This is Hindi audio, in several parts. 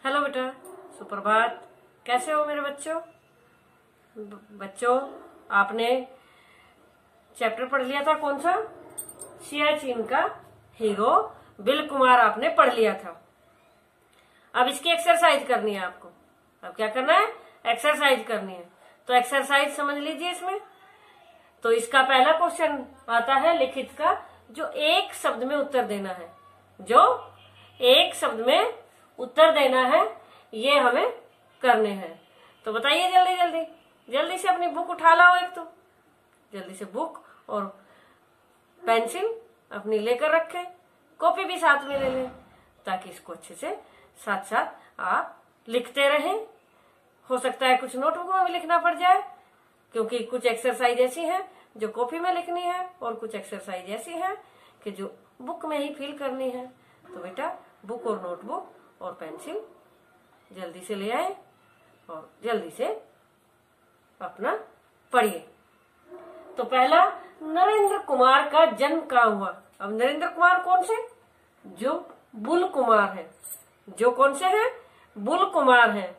हेलो बेटा, सुप्रभात। कैसे हो मेरे बच्चों? बच्चों, आपने चैप्टर पढ़ लिया था कौन सा? सियाचिन का हीरो बिल कुमार आपने पढ़ लिया था। अब इसकी एक्सरसाइज करनी है आपको। अब क्या करना है? एक्सरसाइज करनी है। तो एक्सरसाइज समझ लीजिए इसमें। तो इसका पहला क्वेश्चन आता है लिखित का, जो एक शब्द में उत्तर देना है। जो एक शब्द में उत्तर देना है, ये हमें करने हैं। तो बताइए जल्दी जल्दी जल्दी से अपनी बुक उठा लाओ। एक तो जल्दी से बुक और पेंसिल अपनी लेकर रखें, कॉपी भी साथ में ले लें, ताकि इसको अच्छे से साथ साथ आप लिखते रहें। हो सकता है कुछ नोटबुक में भी लिखना पड़ जाए, क्योंकि कुछ एक्सरसाइज ऐसी है जो कॉपी में लिखनी है और कुछ एक्सरसाइज ऐसी है कि जो बुक में ही फिल करनी है। तो बेटा बुक और नोटबुक और पेंसिल जल्दी से ले आए और जल्दी से अपना पढ़िए। तो पहला, नरेंद्र कुमार का जन्म कहाँ हुआ? अब नरेंद्र कुमार कौन से? जो बुल कुमार है। जो कौन से हैं? बुल कुमार हैं।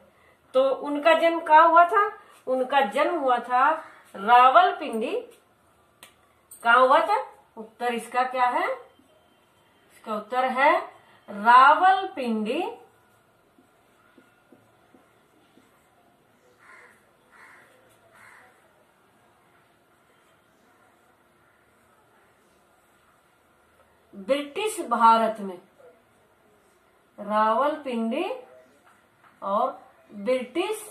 तो उनका जन्म कहाँ हुआ था? उनका जन्म हुआ था रावलपिंडी। कहाँ हुआ था? उत्तर इसका क्या है? इसका उत्तर है रावलपिंडी। ब्रिटिश भारत में। रावलपिंडी और ब्रिटिश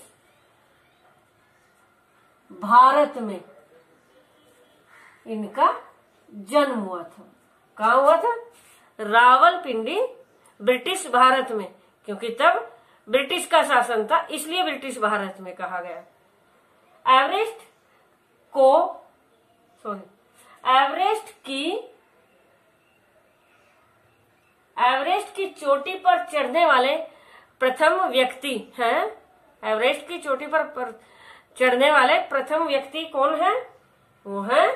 भारत में इनका जन्म हुआ था। कहाँ हुआ था? रावलपिंडी, ब्रिटिश भारत में, क्योंकि तब ब्रिटिश का शासन था, इसलिए ब्रिटिश भारत में कहा गया। एवरेस्ट की चोटी पर चढ़ने वाले प्रथम व्यक्ति हैं। एवरेस्ट की चोटी पर चढ़ने वाले प्रथम व्यक्ति कौन है? वो है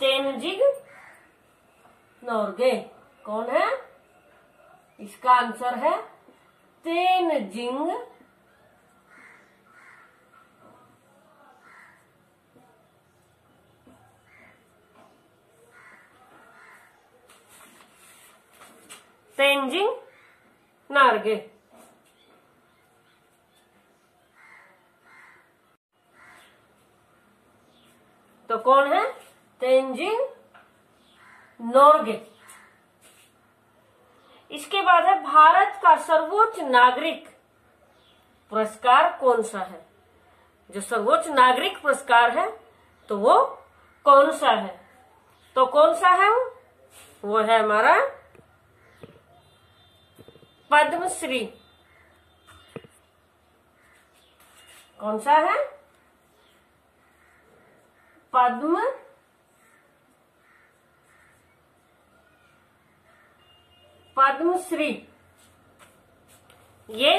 तेनजिंग नोर्गे। कौन है? इसका आंसर है तेनजिंग नोर्गे। तो कौन है? तेनजिंग नोर्गे। इसके बाद है, भारत का सर्वोच्च नागरिक पुरस्कार कौन सा है? जो सर्वोच्च नागरिक पुरस्कार है, तो वो कौन सा है? तो कौन सा है वो है हमारा पद्मश्री। कौन सा है? पद्मश्री। ये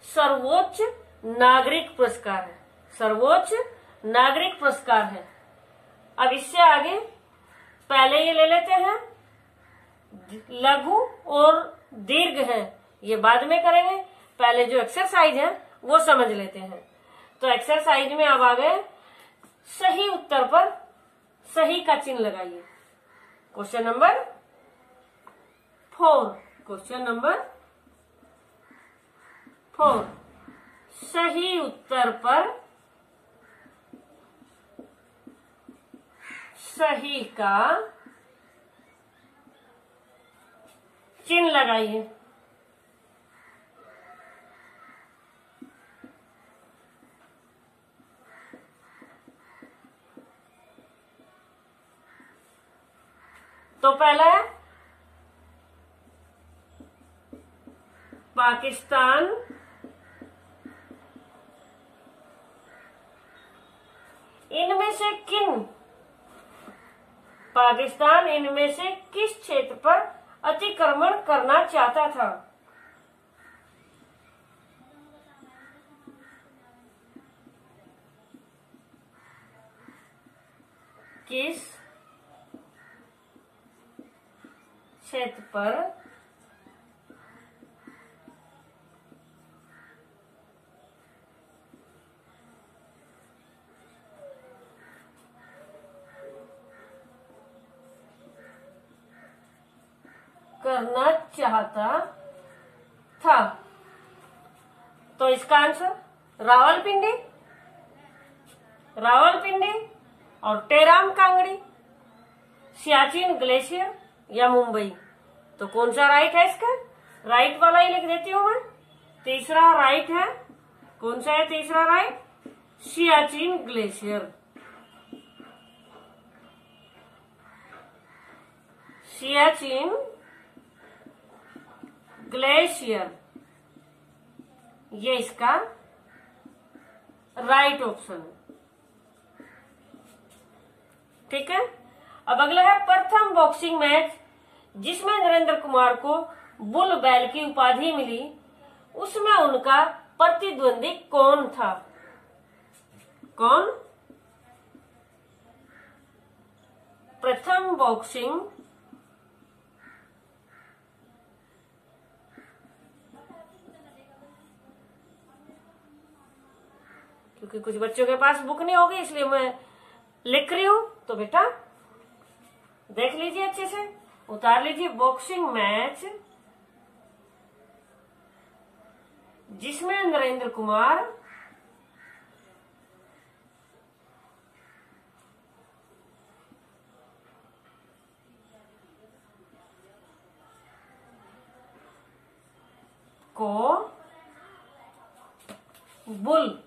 सर्वोच्च नागरिक पुरस्कार है। सर्वोच्च नागरिक पुरस्कार है। अब इससे आगे पहले ये ले लेते हैं, लघु और दीर्घ है, ये बाद में करेंगे। पहले जो एक्सरसाइज है वो समझ लेते हैं। तो एक्सरसाइज में अब आ गए, सही उत्तर पर सही का चिन्ह लगाइए। Question number 4। क्वेश्चन नंबर 4, सही उत्तर पर सही का चिन्ह लगाइए। तो पहला है पाकिस्तान। पाकिस्तान इनमें से किस क्षेत्र पर अतिक्रमण करना चाहता था? किस क्षेत्र पर करना चाहता था। तो इसका आंसर रावलपिंडी, रावलपिंडी और टेराम कांगड़ी, सियाचिन ग्लेशियर या मुंबई। तो कौन सा राइट है इसका? राइट वाला ही लिख देती हूं मैं। तीसरा राइट है, कौन सा है तीसरा right? Siachen glacier. Siachen glacier, ये इसका राइट ऑप्शन है। ठीक है। अब अगला है प्रथम बॉक्सिंग मैच जिसमें नरेंद्र कुमार को बुल बैल की उपाधि मिली, उसमें उनका प्रतिद्वंदी कौन था? कौन? प्रथम बॉक्सिंग क्योंकि कुछ बच्चों के पास बुक नहीं होगी इसलिए मैं लिख रही हूं, तो बेटा देख लीजिए अच्छे से, उतार लीजिए। बॉक्सिंग मैच जिसमें नरेंद्र कुमार को बुल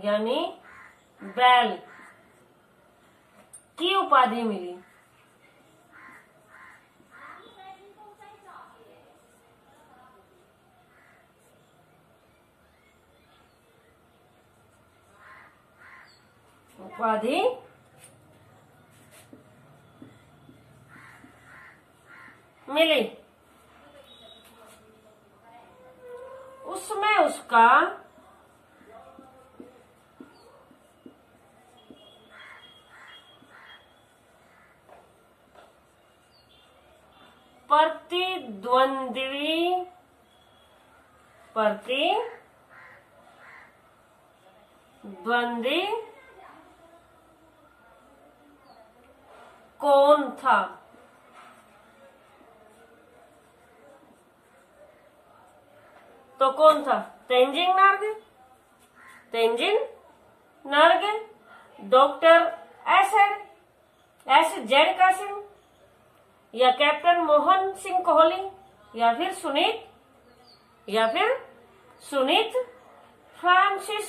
यानी बैल की उपाधि मिली। उपाधि मिली, उसमें उसका प्रतिद्वंदी कौन था? तो कौन था? Tenzing Norgay, Tenzing Norgay, doctor S Z Kasim, या कैप्टन मोहन सिंह कोहली, या फिर सुनीत फ्रांसिस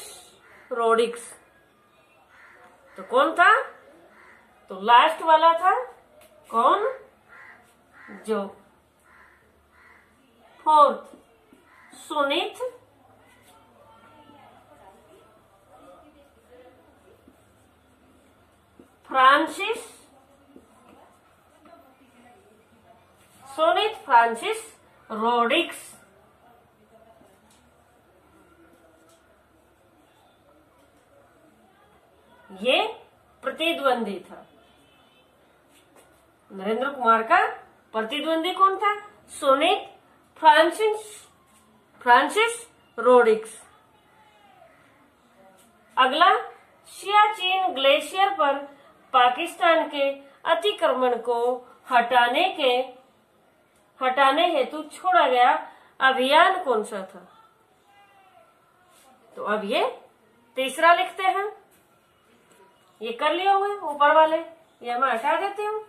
रोड्रिग्स। तो कौन था? तो लास्ट वाला था कौन? जो फोर्थ, सुनीत फ्रांसिस रोड्रिग्स। ये प्रतिद्वंदी था। नरेंद्र कुमार का प्रतिद्वंदी कौन था? सुनीत फ्रांसिस रोड्रिग्स। अगला, सियाचिन ग्लेशियर पर पाकिस्तान के अतिक्रमण को हटाने हेतु छोड़ा गया अभियान कौन सा था? तो अब ये तीसरा लिखते हैं। ये कर लिए होंगे ऊपर वाले, ये मैं हटा देती हूँ।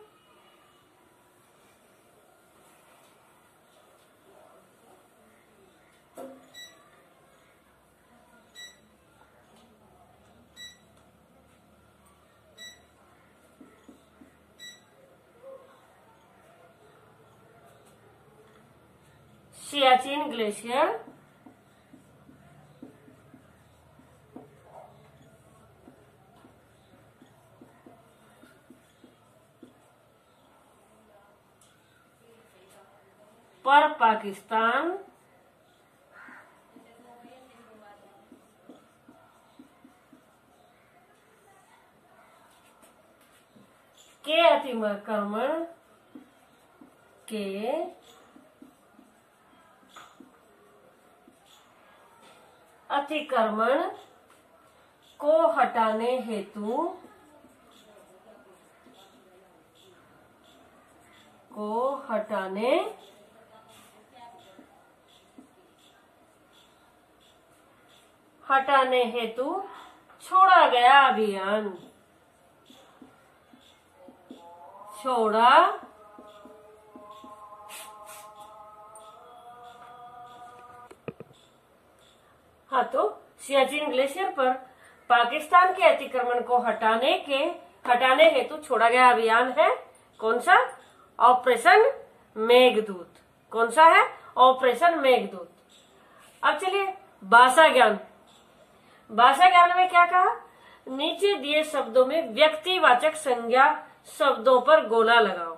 सियाचिन ग्लेशियर पर पाकिस्तान के अतिक्रमण के को हटाने हेतु हटाने हेतु छोड़ा गया अभियान। हाँ, तो सियाचिन ग्लेशियर पर पाकिस्तान के अतिक्रमण को हटाने हेतु छोड़ा गया अभियान है कौन सा? ऑपरेशन मेघदूत। कौन सा है? ऑपरेशन मेघदूत। अब चलिए भाषा ज्ञान में क्या कहा? नीचे दिए शब्दों में व्यक्तिवाचक संज्ञा शब्दों पर गोला लगाओ।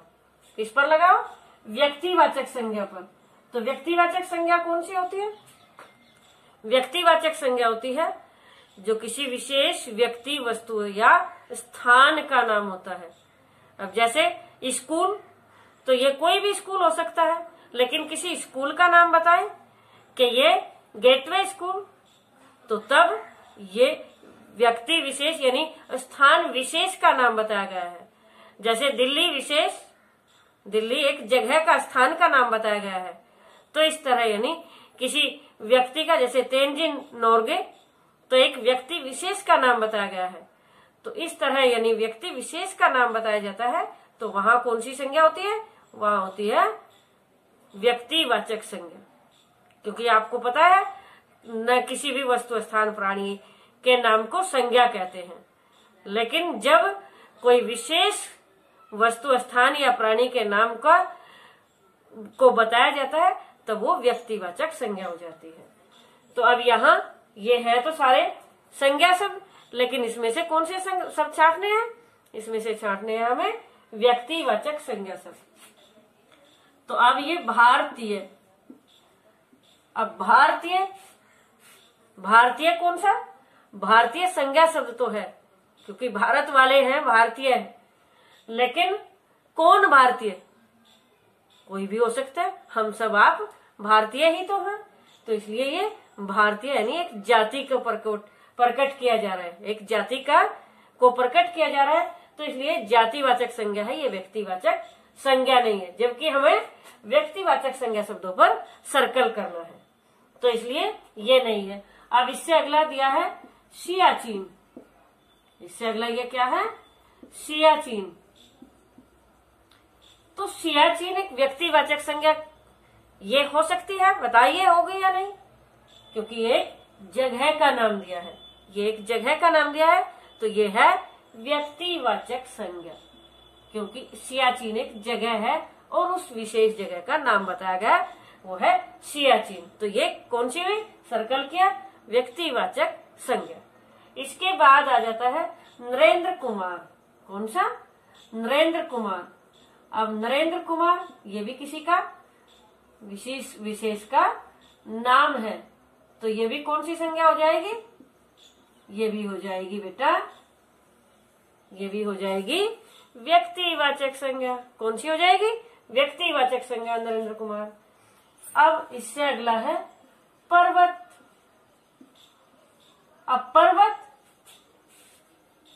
किस पर लगाओ? व्यक्तिवाचक संज्ञा पर। तो व्यक्तिवाचक संज्ञा कौन सी होती है? व्यक्तिवाचक संज्ञा होती है जो किसी विशेष व्यक्ति, वस्तु या स्थान का नाम होता है। अब जैसे स्कूल, तो ये कोई भी स्कूल हो सकता है, लेकिन किसी स्कूल का नाम बताएं कि ये गेटवे स्कूल, तो तब ये व्यक्ति विशेष यानी स्थान विशेष का नाम बताया गया है। जैसे दिल्ली विशेष, दिल्ली एक जगह का, स्थान का नाम बताया गया है। तो इस तरह यानी किसी व्यक्ति का, जैसे तेंजिन नोर्गे, तो एक व्यक्ति विशेष का नाम बताया गया है। तो इस तरह यानी व्यक्ति विशेष का नाम बताया जाता है, तो वहां कौन सी संज्ञा होती है? वहां होती है व्यक्तिवाचक संज्ञा। क्योंकि आपको पता है न किसी भी वस्तु, स्थान, प्राणी के नाम को संज्ञा कहते हैं, लेकिन जब कोई विशेष वस्तु, स्थान या प्राणी के नाम को बताया जाता है तब वो व्यक्तिवाचक संज्ञा हो जाती है। तो अब यहाँ ये है तो सारे संज्ञा शब्द, लेकिन इसमें से कौन से शब्द छांटने हैं? इसमें से छांटने हैं हमें व्यक्तिवाचक संज्ञा शब्द। तो अब ये भारतीय, अब भारतीय कौन सा? भारतीय संज्ञा शब्द तो है, क्योंकि भारत वाले हैं, भारतीय है। लेकिन कौन भारतीय? कोई भी हो सकता है, हम सब आप भारतीय ही तो हैं। तो इसलिए ये भारतीय यानी एक जाति को प्रकट किया जा रहा है, एक जाति को प्रकट किया जा रहा है। तो इसलिए जातिवाचक संज्ञा है, ये व्यक्तिवाचक संज्ञा नहीं है। जबकि हमें व्यक्तिवाचक संज्ञा शब्दों पर सर्कल करना है, तो इसलिए ये नहीं है। अब इससे अगला दिया है सियाचिन। इससे अगला ये क्या है? सियाचिन। तो सियाचिन एक व्यक्तिवाचक संज्ञा ये हो सकती है, बताइए होगी या नहीं? क्योंकि ये जगह का नाम दिया है, ये एक जगह का नाम दिया है, तो ये है व्यक्तिवाचक संज्ञा। क्योंकि सियाचिन एक जगह है और उस विशेष जगह का नाम बताया गया, वो है सियाचिन। तो ये कौन सी हुई? सर्कल किया, व्यक्तिवाचक संज्ञा। इसके बाद आ जाता है नरेंद्र कुमार। कौन सा? नरेंद्र कुमार। अब नरेंद्र कुमार ये भी किसी का विशेष का नाम है, तो ये भी कौन सी संज्ञा हो जाएगी? ये भी हो जाएगी बेटा, ये भी हो जाएगी व्यक्तिवाचक संज्ञा। कौन सी हो जाएगी? व्यक्तिवाचक संज्ञा, नरेंद्र कुमार। अब इससे अगला है पर्वत। अब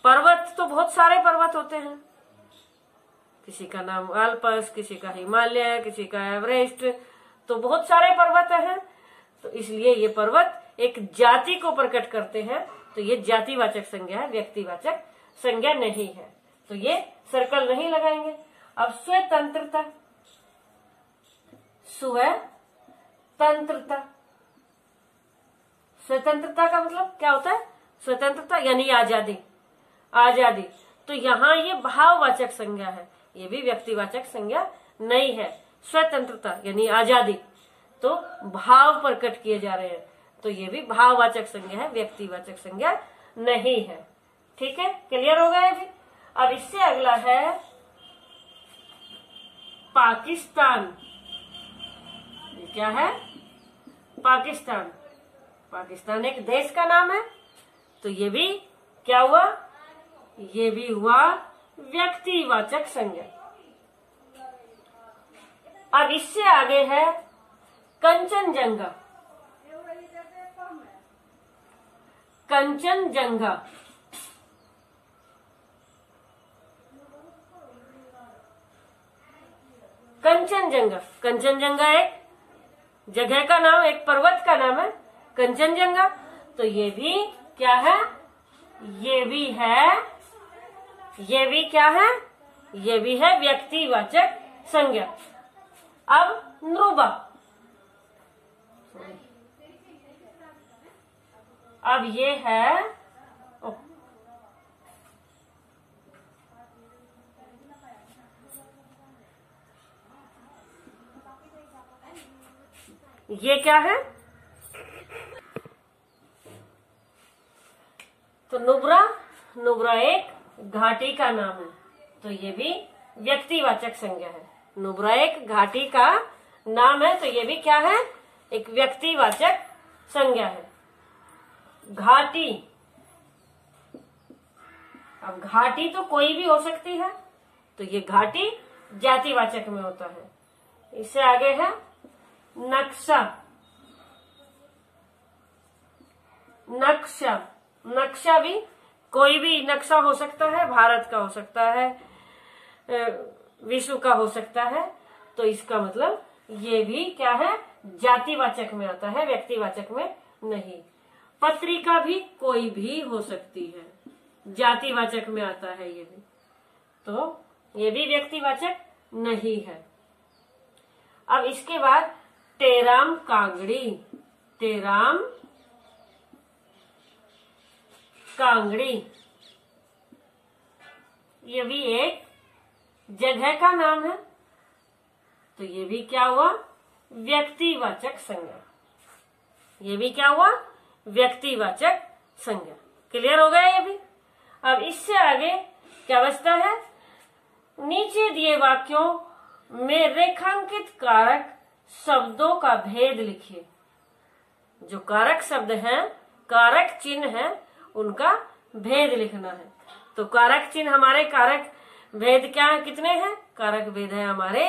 पर्वत तो बहुत सारे पर्वत होते हैं, किसी का नाम आल्पस, किसी का हिमालय, किसी का एवरेस्ट, तो बहुत सारे पर्वत हैं। तो इसलिए ये पर्वत एक जाति को प्रकट करते हैं, तो ये जातिवाचक संज्ञा है, व्यक्तिवाचक संज्ञा नहीं है। तो ये सर्कल नहीं लगाएंगे। अब स्वतंत्रता, स्वतंत्रता का मतलब क्या होता है? स्वतंत्रता यानी आजादी, आजादी। तो यहाँ ये भाववाचक संज्ञा है, ये भी व्यक्तिवाचक संज्ञा नहीं है। स्वतंत्रता यानी आजादी, तो भाव प्रकट किए जा रहे हैं, तो ये भी भाववाचक संज्ञा है, व्यक्तिवाचक संज्ञा नहीं है। ठीक है, क्लियर हो गया जी। अब इससे अगला है पाकिस्तान। ये क्या है? पाकिस्तान। पाकिस्तान एक देश का नाम है, तो ये भी क्या हुआ? ये भी हुआ व्यक्तिवाचक संज्ञा। अब इससे आगे है कंचनजंगा। कंचनजंगा। कंचनजंगा, कंचनजंगा एक जगह का नाम, एक पर्वत का नाम है कंचनजंगा। तो ये भी क्या है, ये भी है, ये भी क्या है, ये भी है व्यक्तिवाचक संज्ञा। अब नुबा, अब ये है ये क्या है, तो नुब्रा, नुब्रा एक घाटी का नाम है, तो ये भी व्यक्तिवाचक संज्ञा है। नुब्रा एक घाटी का नाम है, तो ये भी क्या है, एक व्यक्तिवाचक संज्ञा है। घाटी, अब घाटी तो कोई भी हो सकती है, तो ये घाटी जातिवाचक में होता है। इससे आगे है नक्शा, नक्शा, नक्शा भी कोई भी नक्शा हो सकता है, भारत का हो सकता है, विश्व का हो सकता है, तो इसका मतलब ये भी क्या है, जातिवाचक में आता है, व्यक्तिवाचक में नहीं। पत्रिका भी कोई भी हो सकती है, जातिवाचक में आता है ये भी, तो ये भी व्यक्तिवाचक नहीं है। अब इसके बाद टेराम कांगड़ी, टेराम कांगड़ी, ये भी एक जगह का नाम है, तो ये भी क्या हुआ, व्यक्तिवाचक संज्ञा। ये भी क्या हुआ, व्यक्तिवाचक संज्ञा। क्लियर हो गया ये भी। अब इससे आगे क्या बचता है, नीचे दिए वाक्यों में रेखांकित कारक शब्दों का भेद लिखिए। जो कारक शब्द हैं, कारक चिन्ह है, उनका भेद लिखना है। तो कारक चिन्ह हमारे, कारक भेद क्या है, कितने हैं, कारक भेद है हमारे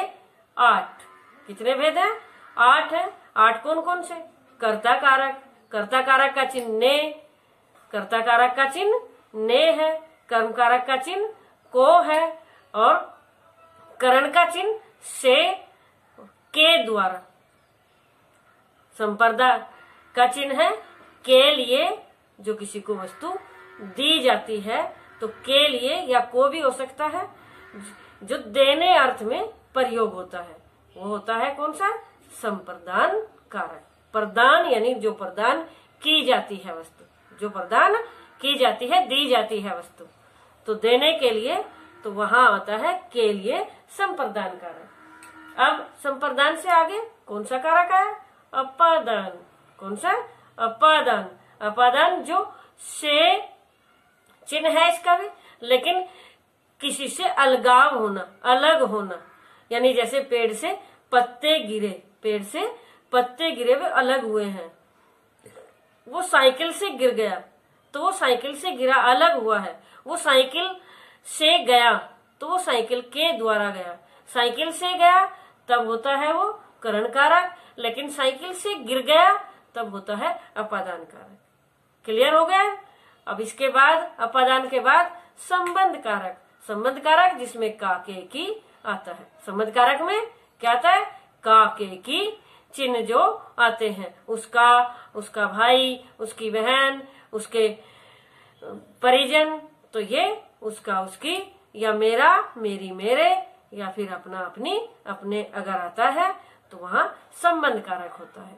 8। कितने भेद हैं, 8 है। 8 कौन कौन से, कर्ता कारक, कर्ता कारक का चिन्ह ने, कर्ता कारक का चिन्ह ने है, कर्म कारक का चिन्ह को है, और करण का चिन्ह से के द्वारा, संपर्दा का चिन्ह है के लिए, जो किसी को वस्तु दी जाती है, तो के लिए या को भी हो सकता है, जो देने अर्थ में प्रयोग होता है, वो होता है कौन सा, संप्रदान कारक। प्रदान यानी जो प्रदान की जाती है वस्तु, जो प्रदान की जाती है, दी जाती है वस्तु, तो देने के लिए, तो वहां आता है के लिए संप्रदान कारक। अब संप्रदान से आगे कौन सा कारक है, अपादान। कौन सा, अपादान। अपादान जो से चिन्ह है इसका भी, लेकिन किसी से अलगाव होना, अलग होना, यानी जैसे पेड़ से पत्ते गिरे, पेड़ से पत्ते गिरे हुए अलग हुए हैं, वो साइकिल से गिर गया, तो वो साइकिल से गिरा अलग हुआ है, वो साइकिल से गया, तो वो साइकिल के द्वारा गया, साइकिल से गया तब होता है वो करण कारक, लेकिन साइकिल से गिर गया तब होता है अपादान कारक। क्लियर हो गया। अब इसके बाद, अपादान के बाद संबंध कारक। संबंध कारक जिसमें का के की आता है। संबंध कारक में क्या आता है, का के की चिन्ह जो आते हैं, उसका, उसका भाई, उसकी बहन, उसके परिजन, तो ये उसका, उसकी, या मेरा, मेरी, मेरे, या फिर अपना, अपनी, अपने अगर आता है तो वहां संबंध कारक होता है।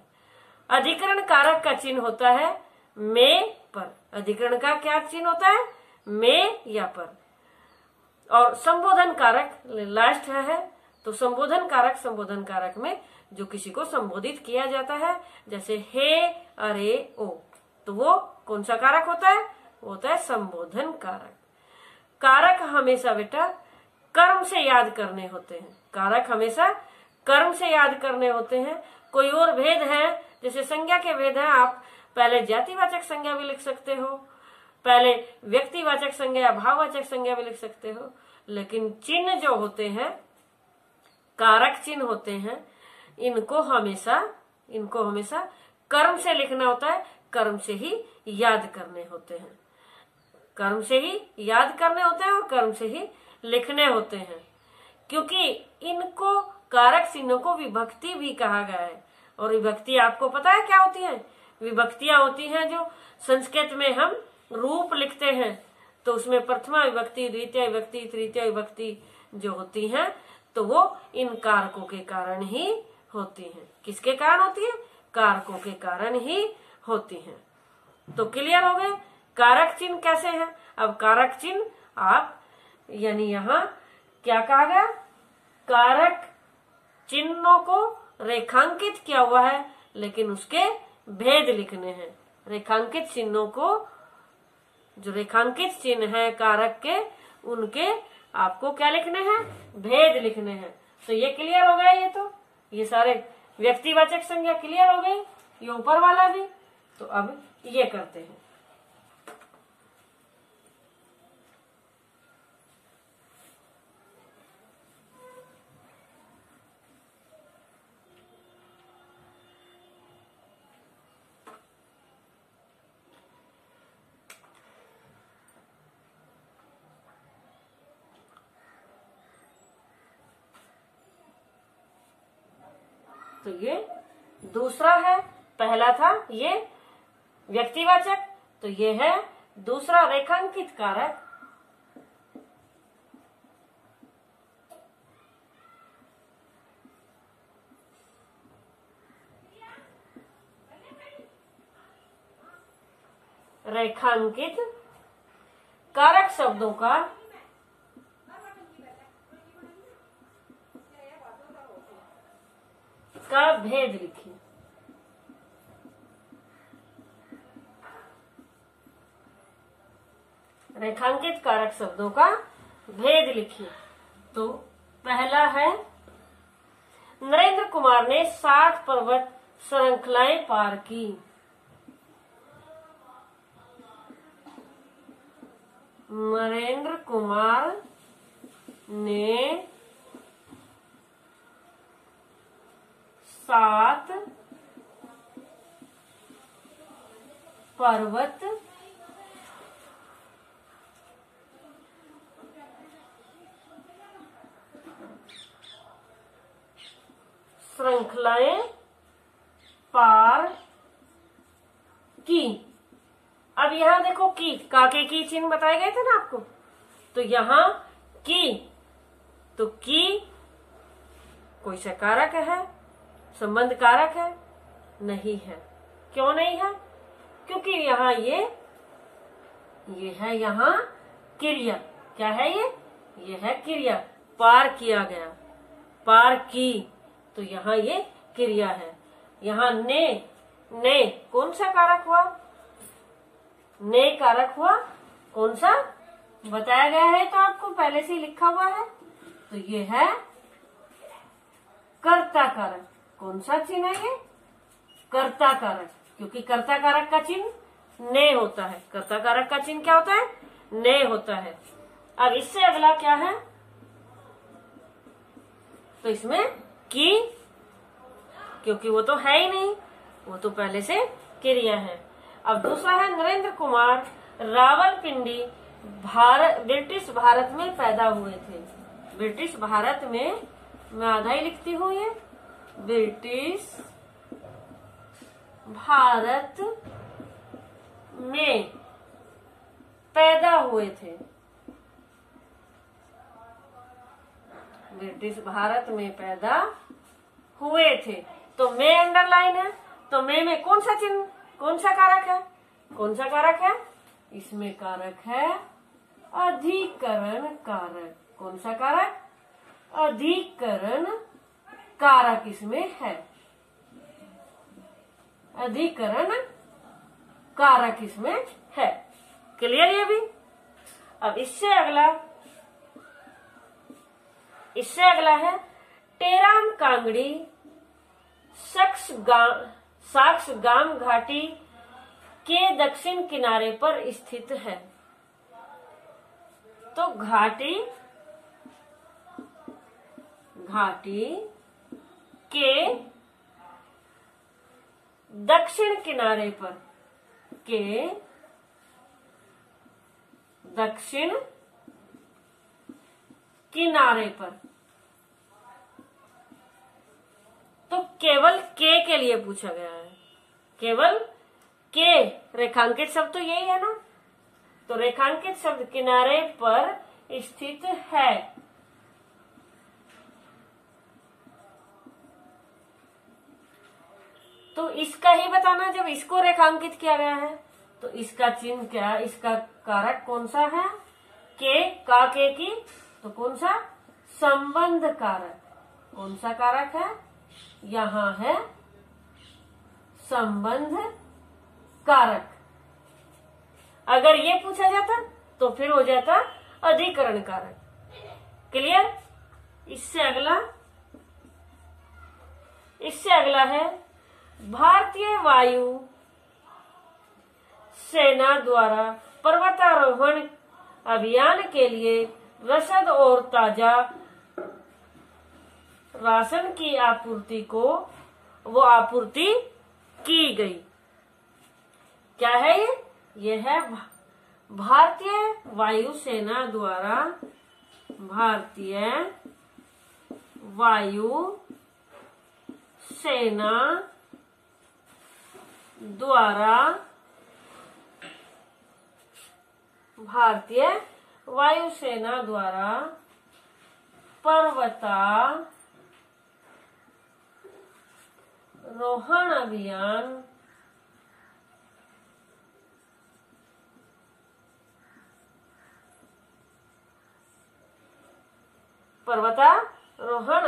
अधिकरण कारक का चिन्ह होता है में, पर। अधिकरण का क्या चिन्ह होता है, में या पर। और संबोधन कारक लास्ट है, तो संबोधन कारक, संबोधन कारक में जो किसी को संबोधित किया जाता है, जैसे हे, अरे, ओ, तो वो कौन सा कारक होता है, वो होता है संबोधन कारक। कारक हमेशा बेटा कर्म से याद करने होते हैं, कारक हमेशा कर्म से याद करने होते हैं। कोई और भेद है, जैसे संज्ञा के भेद है, आप पहले जातिवाचक संज्ञा भी लिख सकते हो, पहले व्यक्तिवाचक संज्ञा या भाववाचक संज्ञा भी लिख सकते हो, लेकिन चिन्ह जो होते हैं, कारक चिन्ह होते हैं, इनको हमेशा कर्म से लिखना होता है, कर्म से ही याद करने होते हैं, कर्म से ही याद करने होते हैं और कर्म से ही लिखने होते हैं, क्योंकि इनको कारक चिन्हों को विभक्ति भी कहा गया है। और विभक्ति आपको पता है क्या होती है? विभक्तियां होती हैं जो संस्कृत में हम रूप लिखते हैं, तो उसमें प्रथमा विभक्ति, द्वितीय विभक्ति, तृतीय विभक्ति जो होती हैं, तो वो इन कारकों के कारण ही होती हैं। किसके कारण होती है? कारकों के कारण ही होती हैं। तो क्लियर हो गए कारक चिन्ह कैसे हैं। अब कारक चिन्ह आप यानी यहाँ क्या कहा गया? कारक चिन्हों को रेखांकित किया हुआ है, लेकिन उसके भेद लिखने हैं। रेखांकित चिन्हों को, जो रेखांकित चिन्ह है कारक के, उनके आपको क्या लिखने हैं? भेद लिखने हैं। तो ये क्लियर हो गया। ये सारे व्यक्तिवाचक संज्ञा क्लियर हो गई, ये ऊपर वाला भी। तो अब ये करते हैं। तो ये दूसरा है, पहला था ये व्यक्तिवाचक, तो ये है दूसरा रेखांकित कारक। रेखांकित कारक शब्दों का भेद लिखिए। रेखांकित कारक शब्दों का भेद लिखिए। तो पहला है, नरेंद्र कुमार ने 60 पर्वत श्रृंखलाएं पार की। नरेंद्र कुमार ने 7 पर्वत श्रृंखलाएं पार की। अब यहाँ देखो की, काके की चिन्ह बताए गए थे ना आपको, तो यहाँ की, तो की कोई सा कारक है? संबंध कारक है? नहीं है। क्यों नहीं है? क्योंकि यहाँ ये है यहाँ क्रिया। क्या है ये है क्रिया। पार किया गया, पार की, तो यहाँ ये क्रिया है। यहाँ ने कौन सा कारक हुआ? ने कारक हुआ। कौन सा बताया गया है? तो आपको पहले से ही लिखा हुआ है। तो ये है कर्ता कारक। कौन सा चिन्ह है ये? कर्ता कारक, क्योंकि कर्ता कारक का चिन्ह ने होता है। कर्ता कारक का चिन्ह क्या होता है? ने होता है। अब इससे अगला क्या है? तो इसमें की, क्योंकि वो तो है ही नहीं, वो तो पहले से क्रिया है। अब दूसरा है, नरेंद्र कुमार रावलपिंडी ब्रिटिश भारत में पैदा हुए थे। ब्रिटिश भारत में, मैं आधा ही लिखती हूँ ये, ब्रिटिश भारत में पैदा हुए थे। ब्रिटिश भारत में पैदा हुए थे। तो में अंडरलाइन है, तो में कौन सा चिन्ह, कौन सा कारक है? कौन सा कारक है? इसमें कारक है अधिकरण कारक। कौन सा कारक? अधिकरण कारक इसमें है। अधिकरण कारक इसमें है। क्लियर ये भी। अब इससे अगला है, टेराम कांगड़ी साक्ष गाम घाटी के दक्षिण किनारे पर स्थित है। तो घाटी के दक्षिण किनारे पर के दक्षिण किनारे पर। तो केवल के लिए पूछा गया है, केवल के रेखांकित शब्द तो यही है ना। तो रेखांकित शब्द किनारे पर स्थित है। तो इसका ही बताना, जब इसको रेखांकित किया गया है तो इसका चिन्ह क्या, इसका कारक कौन सा है, के की, तो कौन सा, संबंध कारक। कौन सा कारक है, यहाँ है संबंध कारक। अगर ये पूछा जाता तो फिर हो जाता अधिकरण कारक। क्लियर। इससे अगला है भारतीय वायु सेना द्वारा पर्वतारोहण अभियान के लिए रसद और ताजा राशन की आपूर्ति को वो आपूर्ति की गई। क्या है ये है भारतीय वायु सेना द्वारा, भारतीय वायु सेना द्वारा, भारतीय वायुसेना द्वारा पर्वतारोहण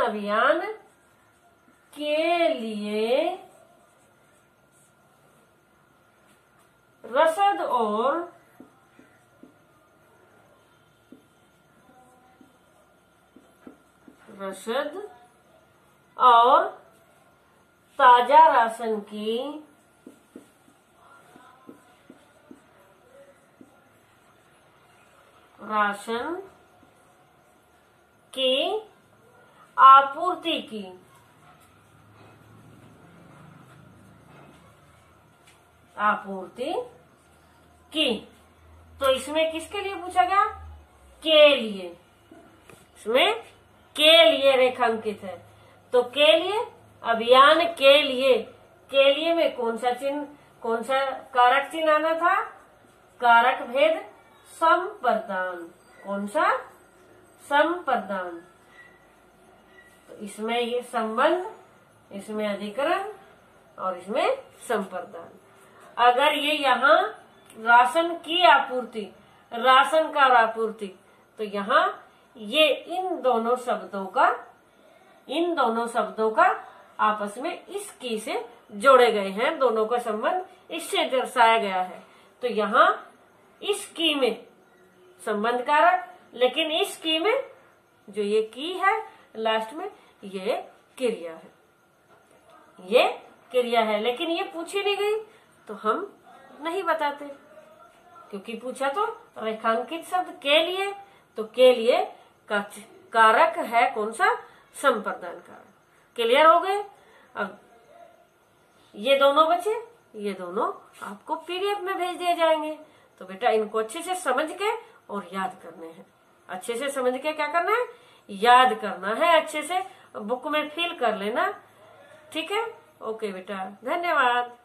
अभियान के लिए रसद और ताजा राशन की आपूर्ति की। तो इसमें किसके लिए पूछा गया, के लिए। इसमें के लिए रेखांकित है, तो के लिए, अभियान के लिए में कौन सा चिन्ह, कौन सा कारक चिन्ह आना था, कारक भेद संप्रदान। कौन सा, संप्रदान। तो इसमें ये संबंध, इसमें अधिकरण और इसमें संप्रदान। अगर ये यहाँ राशन की आपूर्ति, राशन का आपूर्ति, तो यहाँ ये इन दोनों शब्दों का आपस में इस की से जोड़े गए हैं, दोनों का संबंध इससे दर्शाया गया है। तो यहाँ इस की में संबंध कारक, लेकिन इस की में जो ये की है लास्ट में, ये क्रिया है, लेकिन ये पूछी नहीं गई तो हम नहीं बताते, क्योंकि पूछा तो रेखांकित शब्द के लिए, तो के लिए का कारक है कौन सा, संप्रदान कारक। क्लियर हो गए। अब ये दोनों बचे, ये दोनों आपको पीडीएफ में भेज दिए जाएंगे। तो बेटा इनको अच्छे से समझ के और याद करने हैं। अच्छे से समझ के क्या करना है, याद करना है, अच्छे से बुक में फिल कर लेना। ठीक है, ओके बेटा, धन्यवाद।